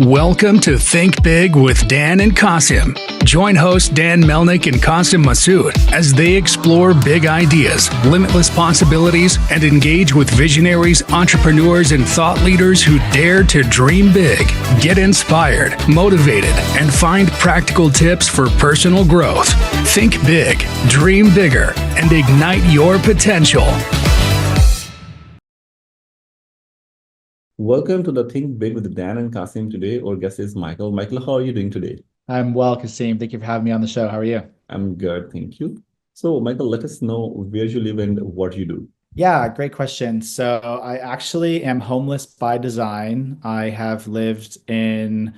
Welcome to Think Big with Dan and Qasim. Join hosts Dan Melnick and Qasim Masood as they explore big ideas, limitless possibilities, and engage with visionaries, entrepreneurs, and thought leaders who dare to dream big, get inspired, motivated, and find practical tips for personal growth. Think big, dream bigger, and ignite your potential. Welcome to the Think Big with Dan and Qasim. Today, our guest is Michael. Michael, how are you doing today? I'm well, Qasim. Thank you for having me on the show. How are you? I'm good, thank you. So, Michael, let us know where you live and what you do. Yeah, great question. So I actually am homeless by design. I have lived in,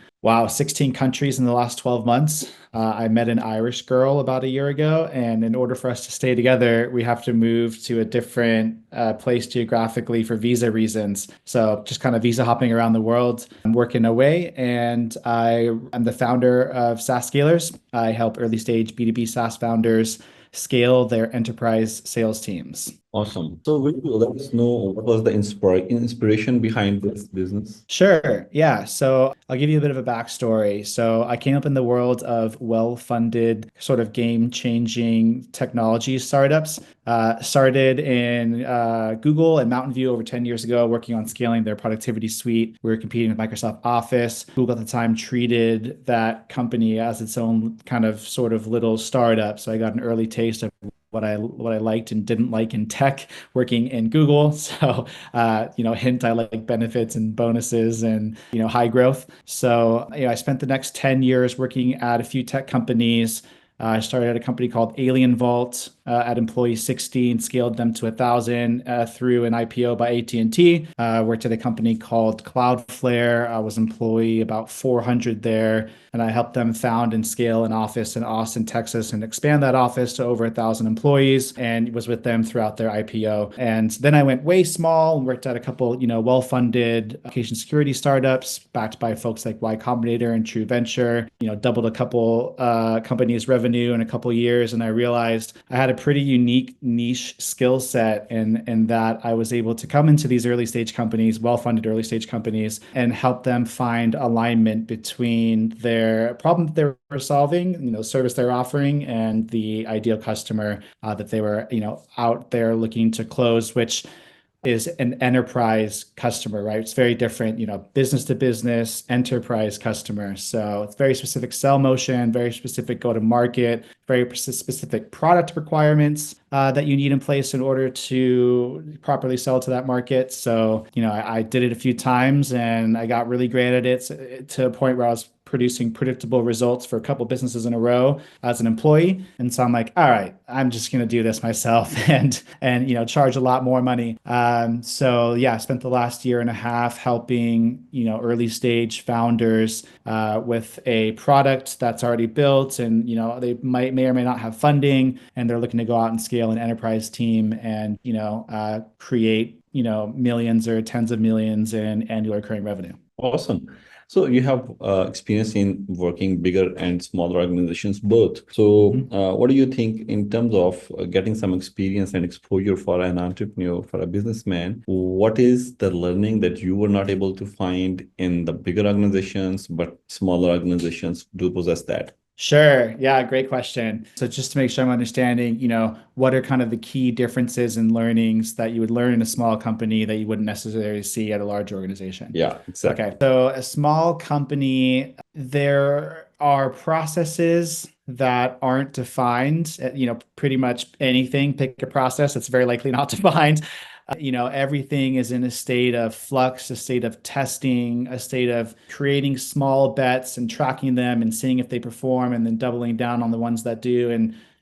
16 countries in the last 12 months. I met an Irish girl about a year ago, and in order for us to stay together, we have to move to a different place geographically for visa reasons. So just kind of visa hopping around the world. I'm working away, and I'm the founder of SaaS Scalers. I help early stage B2B SaaS founders scale their enterprise sales teams. Awesome. So, will you let us know what was the inspiration behind this business? Sure. Yeah. So I'll give you a bit of a backstory. So I came up in the world of well-funded, sort of game-changing technology startups. Started in Google and Mountain View over 10 years ago, working on scaling their productivity suite. We were competing with Microsoft Office. Google at the time treated that company as its own kind of sort of little startup. So I got an early taste of what I liked and didn't like in tech working in Google. So, hint, I like benefits and bonuses and, high growth. So, I spent the next 10 years working at a few tech companies. I started at a company called Alien Vault at employee 16, scaled them to 1,000 through an IPO by AT&T. Worked at a company called Cloudflare. I was employee about 400 there, and I helped them found and scale an office in Austin, Texas, and expand that office to over 1,000 employees, and was with them throughout their IPO. And then I went way small and worked at a couple, well-funded application security startups backed by folks like Y Combinator and True Venture. Doubled a couple companies' revenue in a couple years, and I realized I had a pretty unique niche skill set in that I was able to come into these early stage companies, well-funded early stage companies, and help them find alignment between their problem that they were solving, service they're offering, and the ideal customer that they were, out there looking to close, which is an enterprise customer, right? It's very different, business to business, enterprise customer. So it's very specific sell motion, very specific go to market, very specific product requirements that you need in place in order to properly sell to that market. So, I did it a few times and I got really great at it to a point where I was producing predictable results for a couple businesses in a row as an employee. And so I'm like, all right, I'm just going to do this myself and charge a lot more money. So yeah, I spent the last year and a half helping, early stage founders with a product that's already built, and, they may or may not have funding, and they're looking to go out and scale an enterprise team and, create, millions or tens of millions in annual recurring revenue. Awesome. So you have experience in working bigger and smaller organizations both. So what do you think in terms of getting some experience and exposure for an entrepreneur, for a businessman? What is the learning that you were not able to find in the bigger organizations, but smaller organizations do possess that? Sure. Yeah, great question. So just to make sure I'm understanding, what are kind of the key differences and learnings that you would learn in a small company that you wouldn't necessarily see at a large organization? Yeah, exactly. Okay. So a small company, there are processes that aren't defined, pretty much anything, pick a process that's very likely not defined. Everything is in a state of flux, a state of testing, a state of creating small bets and tracking them and seeing if they perform, and then doubling down on the ones that do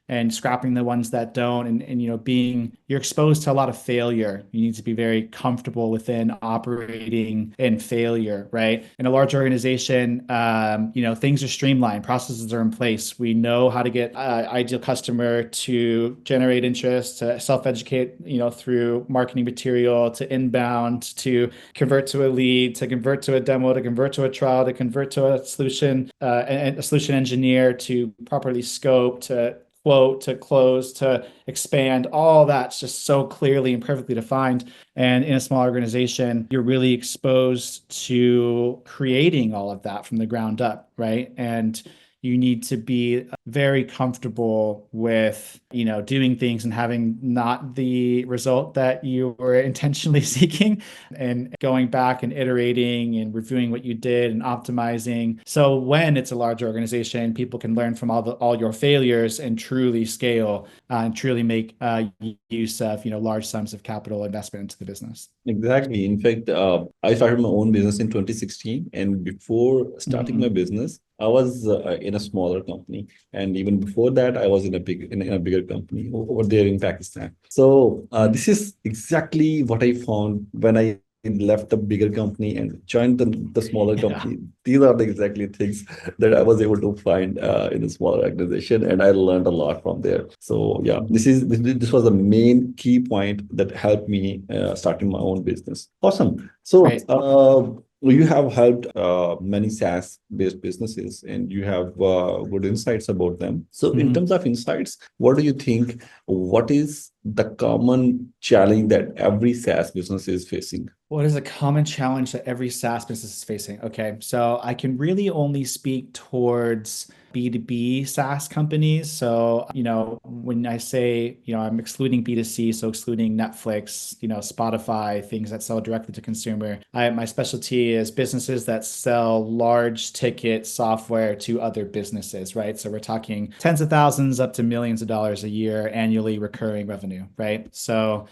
and scrapping the ones that don't. And you're exposed to a lot of failure. You need to be very comfortable within operating in failure, right? In a large organization, things are streamlined, processes are in place. We know how to get ideal customer to generate interest, to self-educate, through marketing material, to inbound, to convert to a lead, to convert to a demo, to convert to a trial, to convert to a solution, and a solution engineer, to properly scope, to quote to close to expand, all that's just so clearly and perfectly defined. And in a small organization, you're really exposed to creating all of that from the ground up, right? And you need to be very comfortable with, doing things and having not the result that you were intentionally seeking, and going back and iterating and reviewing what you did and optimizing. So when it's a large organization, people can learn from all your failures and truly scale and truly make use of, large sums of capital investment into the business. Exactly. In fact, I started my own business in 2016, and before starting my business, I was in a smaller company, and even before that, I was in a bigger company over there in Pakistan. So this is exactly what I found when I left the bigger company and joined the smaller company. These are the exactly things that I was able to find in a smaller organization, and I learned a lot from there. So yeah, this was the main key point that helped me starting my own business. Awesome. So Great. you have helped many SaaS-based businesses, and you have good insights about them. So in terms of insights, what do you think? What is the common challenge that every SaaS business is facing? What is a common challenge that every SaaS business is facing? Okay, so I can really only speak towards B2B SaaS companies. So, when I say, I'm excluding B2C, so excluding Netflix, Spotify, things that sell directly to consumer. My specialty is businesses that sell large ticket software to other businesses, right? So we're talking tens of thousands up to millions of dollars a year annually recurring revenue, right? So,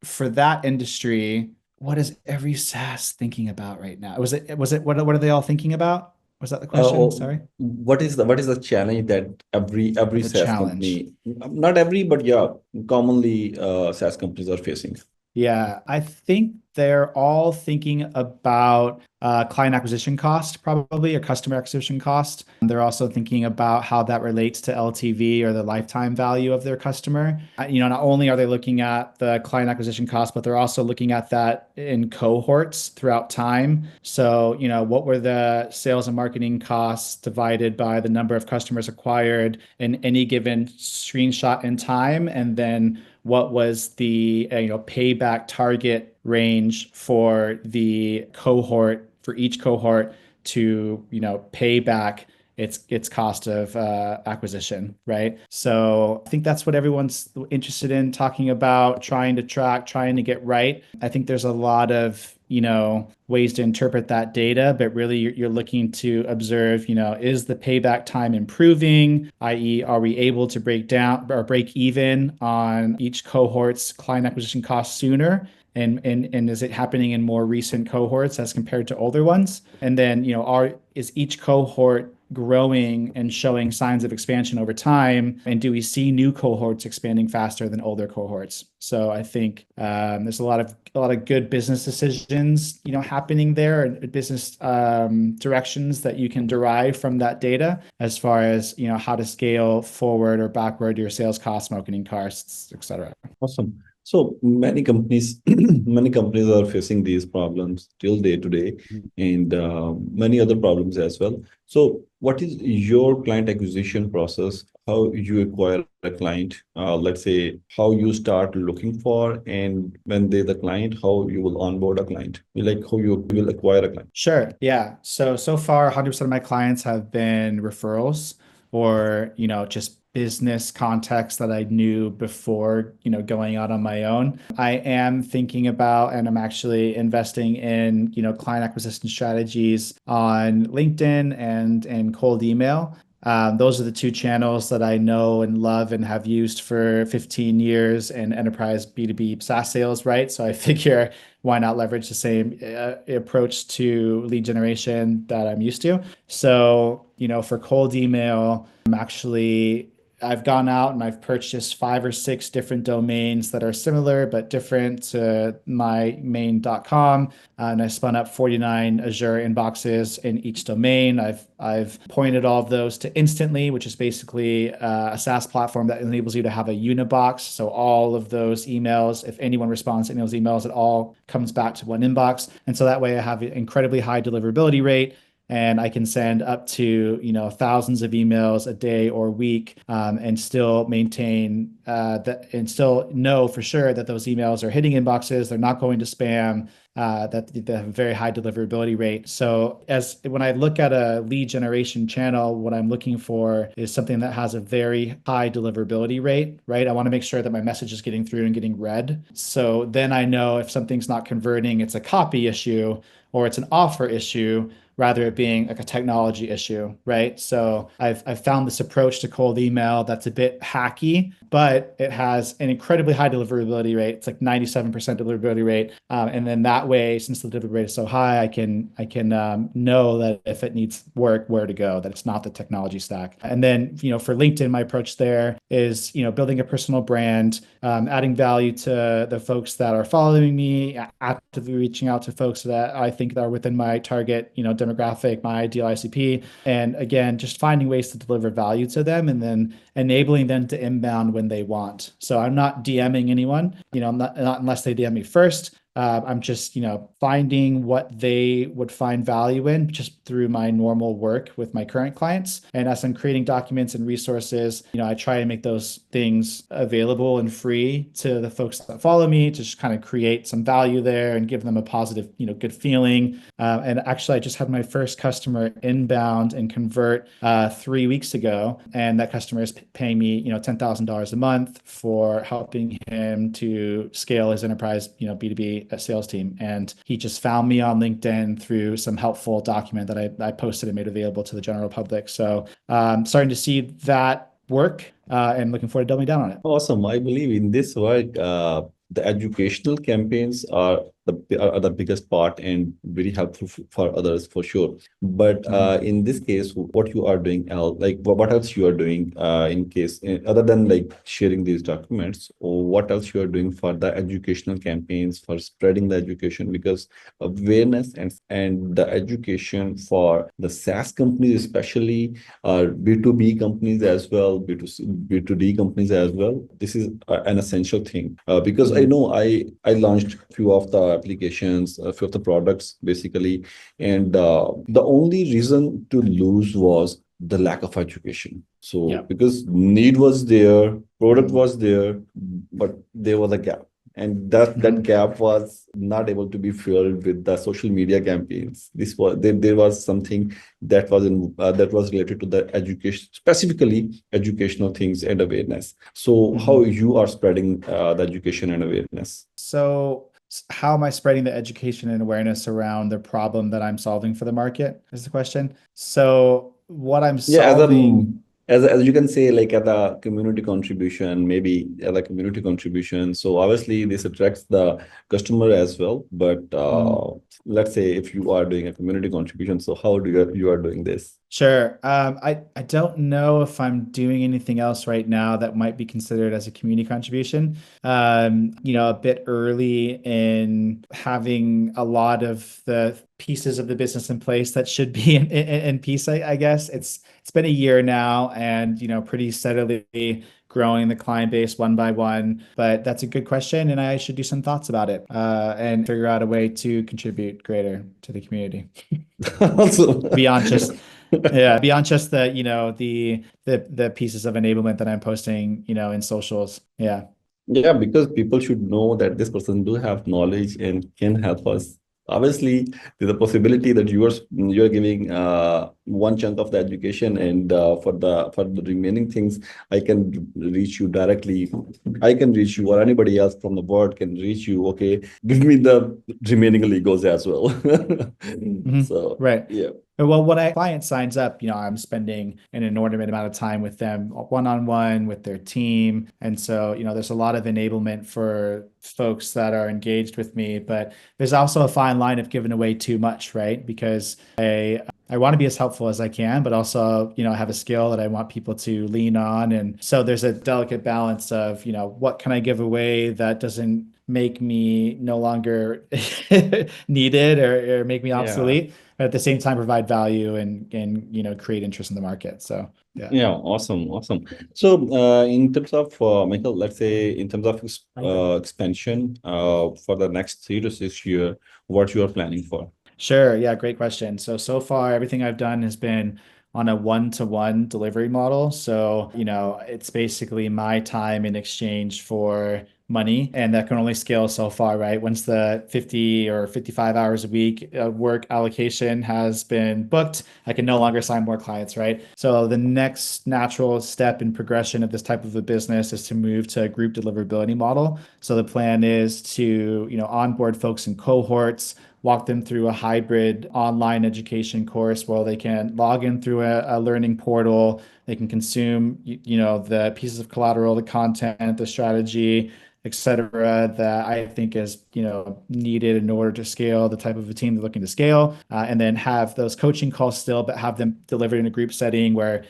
for that industry, what is every SaaS thinking about right now? What are they all thinking about? Was that the question? Sorry. What is the challenge that every The SaaS challenge. company, not every, but yeah, commonly SaaS companies are facing? Yeah, I think they're all thinking about client acquisition cost, probably, or customer acquisition cost. They're also thinking about how that relates to LTV, or the lifetime value of their customer. Not only are they looking at the client acquisition cost, but they're also looking at that in cohorts throughout time. So, what were the sales and marketing costs divided by the number of customers acquired in any given screenshot in time, and then what was the payback target range for the cohort, for each cohort to pay back its cost of acquisition, right? So I think that's what everyone's interested in talking about, trying to track, trying to get right. I think there's a lot of ways to interpret that data, but really you're looking to observe, is the payback time improving, i.e., are we able to break down or break even on each cohort's client acquisition cost sooner? And is it happening in more recent cohorts as compared to older ones? And then, is each cohort growing and showing signs of expansion over time? And do we see new cohorts expanding faster than older cohorts? So I think there's a lot of good business decisions, happening there, and business directions that you can derive from that data, as far as how to scale forward or backward your sales costs, marketing costs, etc. Awesome. So many companies, many companies are facing these problems till day to day, and many other problems as well. So, what is your client acquisition process? How you acquire a client? Let's say how you start looking for, and when they're the client, how you will onboard a client, like how you will acquire a client. Sure. Yeah. So far, 100% of my clients have been referrals, or, just business contacts that I knew before, going out on my own. I am thinking about, and I'm actually investing in, client acquisition strategies on LinkedIn and cold email. Those are the two channels that I know and love and have used for 15 years in enterprise B2B SaaS sales, right? So I figure, why not leverage the same approach to lead generation that I'm used to? So, for cold email, I've gone out and I've purchased 5 or 6 different domains that are similar but different to my main.com. And I spun up 49 Azure inboxes in each domain. I've pointed all of those to Instantly, which is basically a SaaS platform that enables you to have a unibox. So all of those emails, if anyone responds to any of those emails, it all comes back to one inbox. And so that way I have an incredibly high deliverability rate. and I can send up to, thousands of emails a day or week, and still maintain that, and still know for sure that those emails are hitting inboxes, they're not going to spam, that they have a very high deliverability rate. So when I look at a lead generation channel, what I'm looking for is something that has a very high deliverability rate, right? I want to make sure that my message is getting through and getting read. So then I know if something's not converting, it's a copy issue or it's an offer issue, rather it being like a technology issue, right? So I've found this approach to cold email that's a bit hacky, but it has an incredibly high deliverability rate. It's like 97% deliverability rate, and then that way, since the delivery rate is so high, I can know that if it needs work, where to go, that it's not the technology stack. And then for LinkedIn, my approach there is building a personal brand, adding value to the folks that are following me, actively reaching out to folks that I think that are within my target demographic, my ideal ICP, and again, just finding ways to deliver value to them and then enabling them to inbound when they want. So I'm not DMing anyone, not unless they DM me first. I'm just, finding what they would find value in just through my normal work with my current clients. And as I'm creating documents and resources, I try and make those things available and free to the folks that follow me to just kind of create some value there and give them a positive, good feeling. And actually, I just had my first customer inbound and convert 3 weeks ago. And that customer is paying me, $10,000 a month for helping him to scale his enterprise, B2B sales team. And he just found me on LinkedIn through some helpful document that I posted and made available to the general public. So starting to see that work and looking forward to doubling down on it. Awesome. I believe in this work, the educational campaigns are the biggest part and very helpful for others for sure. But in this case, what you are doing, what else you are doing in case other than like sharing these documents, or what else you are doing for the educational campaigns for spreading the education, because awareness and the education for the SaaS companies, especially B2B companies as well, B2D companies as well. This is an essential thing because I know I launched a few of the applications, a few of the products basically, and the only reason to lose was the lack of education. So because need was there, product was there, but there was a gap. And that gap was not able to be filled with the social media campaigns. There was something that was related to the education, specifically educational things and awareness. So how you are spreading the education and awareness? So how am I spreading the education and awareness around the problem that I'm solving for the market is the question. So what I'm solving... As you can say, like at a community contribution, maybe at a community contribution. So obviously this attracts the customer as well. But let's say if you are doing a community contribution, so how do you are doing this? Sure. I don't know if I'm doing anything else right now that might be considered as a community contribution. A bit early in having a lot of the pieces of the business in place that should be in piece, I guess. It's been a year now and, pretty steadily growing the client base one by one, but that's a good question. And I should do some thoughts about it and figure out a way to contribute greater to the community. Beyond just the pieces of enablement that I'm posting, in socials. Yeah, because people should know that this person do have knowledge and can help us. Obviously, there's a possibility that you are giving one chunk of the education, and for the remaining things, I can reach you directly. I can reach you, or anybody else from the board can reach you. Okay, give me the remaining legos as well. So right. Yeah. Well, when a client signs up, I'm spending an inordinate amount of time with them one-on-one with their team. And so, there's a lot of enablement for folks that are engaged with me, but there's also a fine line of giving away too much, right? Because I want to be as helpful as I can, but also, I have a skill that I want people to lean on. And so there's a delicate balance of, what can I give away that doesn't make me no longer needed or make me obsolete, but at the same time provide value and create interest in the market. So Awesome. So in terms of Michael, let's say in terms of expansion for the next 3 to 6 years, what you are planning for? Sure. Yeah, great question. So far, everything I've done has been on a one-to-one delivery model. So, it's basically my time in exchange for money, and that can only scale so far, right? Once the 50 or 55 hours a week work allocation has been booked, I can no longer sign more clients, right? So the next natural step in progression of this type of a business is to move to a group deliverability model. So the plan is to, onboard folks in cohorts, walk them through a hybrid online education course where they can log in through a learning portal. They can consume, the pieces of collateral, the content, the strategy, et cetera, that I think is, needed in order to scale the type of a team they're looking to scale, and then have those coaching calls still, but have them delivered in a group setting where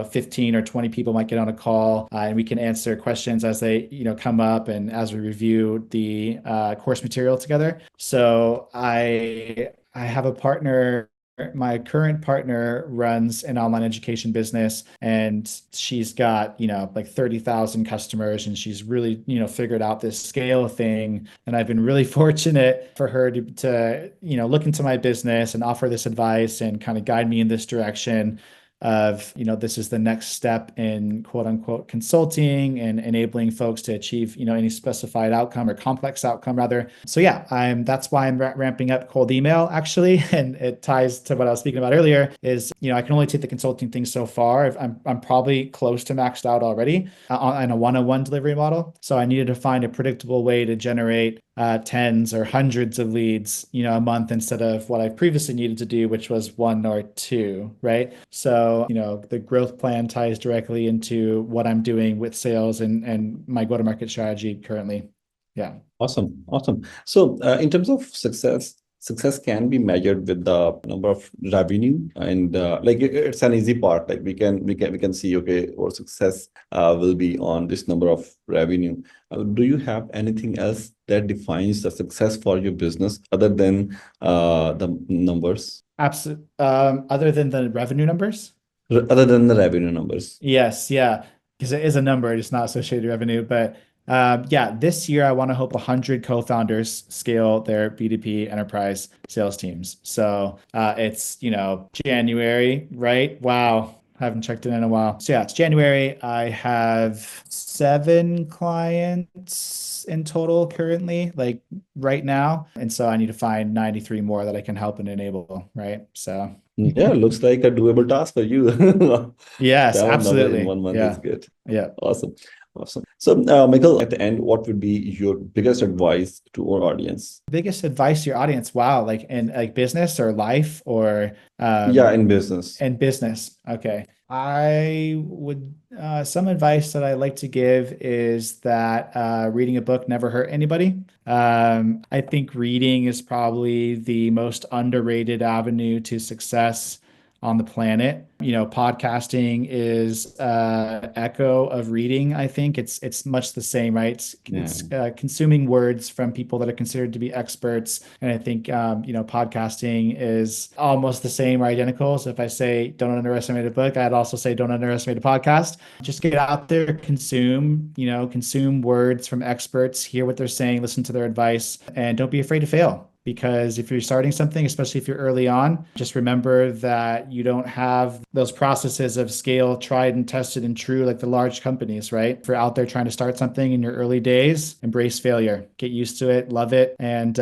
15 or 20 people might get on a call, and we can answer questions as they come up and as we review the course material together. So I have a partner. My current partner runs an online education business, and she's got, like 30,000 customers, and she's really, figured out this scale thing. And I've been really fortunate for her to look into my business and offer this advice and kind of guide me in this direction of, this is the next step in quote unquote consulting and enabling folks to achieve, any specified outcome or complex outcome rather. So yeah, that's why I'm ramping up cold email actually. And it ties to what I was speaking about earlier is, I can only take the consulting thing so far. I'm probably close to maxed out already on a one-on-one delivery model. So I needed to find a predictable way to generate tens or hundreds of leads, a month instead of what I previously needed to do, which was one or two, right? So, the growth plan ties directly into what I'm doing with sales and my go-to-market strategy currently. Yeah. Awesome, awesome. So, in terms of success can be measured with the number of revenue, and like it's an easy part. Like we can see, okay, our success will be on this number of revenue. Do you have anything else that defines the success for your business other than the numbers? Absolutely. Other than the revenue numbers? Other than the revenue numbers? Yes, yeah, because it is a number, it's not associated revenue. But yeah, this year I want to help 100 co-founders scale their B2B enterprise sales teams. So it's, January, right? Wow. Haven't checked in a while. So yeah, it's January. I have 7 clients in total currently, like right now. And so I need to find 93 more that I can help and enable, right? So Yeah, looks like a doable task for you. yes, Seven number in absolutely. 1 month is Yeah. good. Yeah. Awesome. Awesome. So, Michael, at the end, what would be your biggest advice to our audience? Biggest advice to your audience? Wow, like in like business or life or Yeah, in business. in business. Okay. I would some advice that I like to give is that reading a book never hurt anybody. I think reading is probably the most underrated avenue to success on the planet. Podcasting is echo of reading. I think it's much the same, right? Yeah. It's consuming words from people that are considered to be experts, and I think podcasting is almost the same or identical. So if I say don't underestimate a book, I'd also say don't underestimate a podcast. Just get out there, consume words from experts, hear what they're saying, listen to their advice, and don't be afraid to fail. Because if you're starting something, especially if you're early on, just remember that you don't have those processes of scale, tried and tested and true like the large companies, right? If you're out there trying to start something in your early days, embrace failure, get used to it, love it, and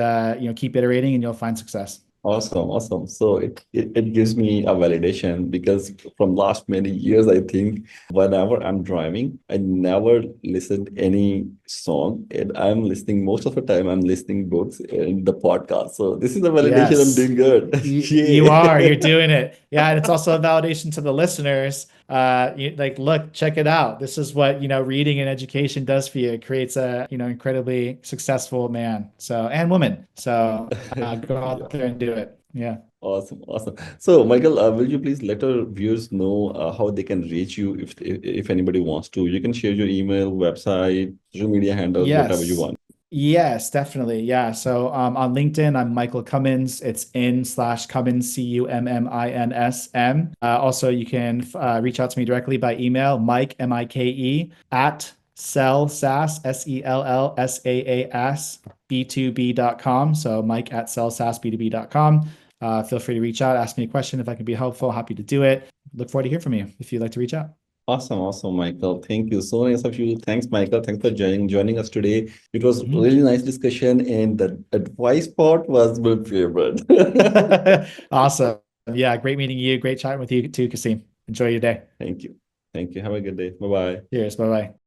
keep iterating, and you'll find success. Awesome, awesome. So it gives me a validation because from last many years, I think whenever I'm driving, I never listened any song, and I'm listening most of the time. I'm listening books in the podcast. So this is a validation. I'm Yes. doing good. You are, you're Yeah. doing it. Yeah, and it's also a validation to the listeners. Look, check it out. This is what, reading and education does for you. It creates a, incredibly successful man. So, and woman. So, go Yeah. out there and do it. Yeah. Awesome, awesome. So, Michael, will you please let our viewers know how they can reach you if anybody wants to? You can share your email, website, social media handles, whatever you Yes. want. Yes, definitely. Yeah. So on LinkedIn, I'm Michael Cummins. It's in/Cummins, Cummins. Also, you can reach out to me directly by email, Mike, Mike, at sellsaas, SELLSAAS, B2B.com. So Mike at sellsaasb2b.com. feel free to reach out, ask me a question if I can be helpful. Happy to do it. Look forward to hear from you if you'd like to reach out. Awesome, Michael. Thank you. So nice of you. Thanks, Michael. Thanks for joining us today. It was really nice discussion, and the advice part was my favorite. Awesome. Yeah, great meeting you. Great chatting with you too, Qasim. Enjoy your day. Thank you. Thank you. Have a good day. Bye-bye. Cheers. Bye-bye.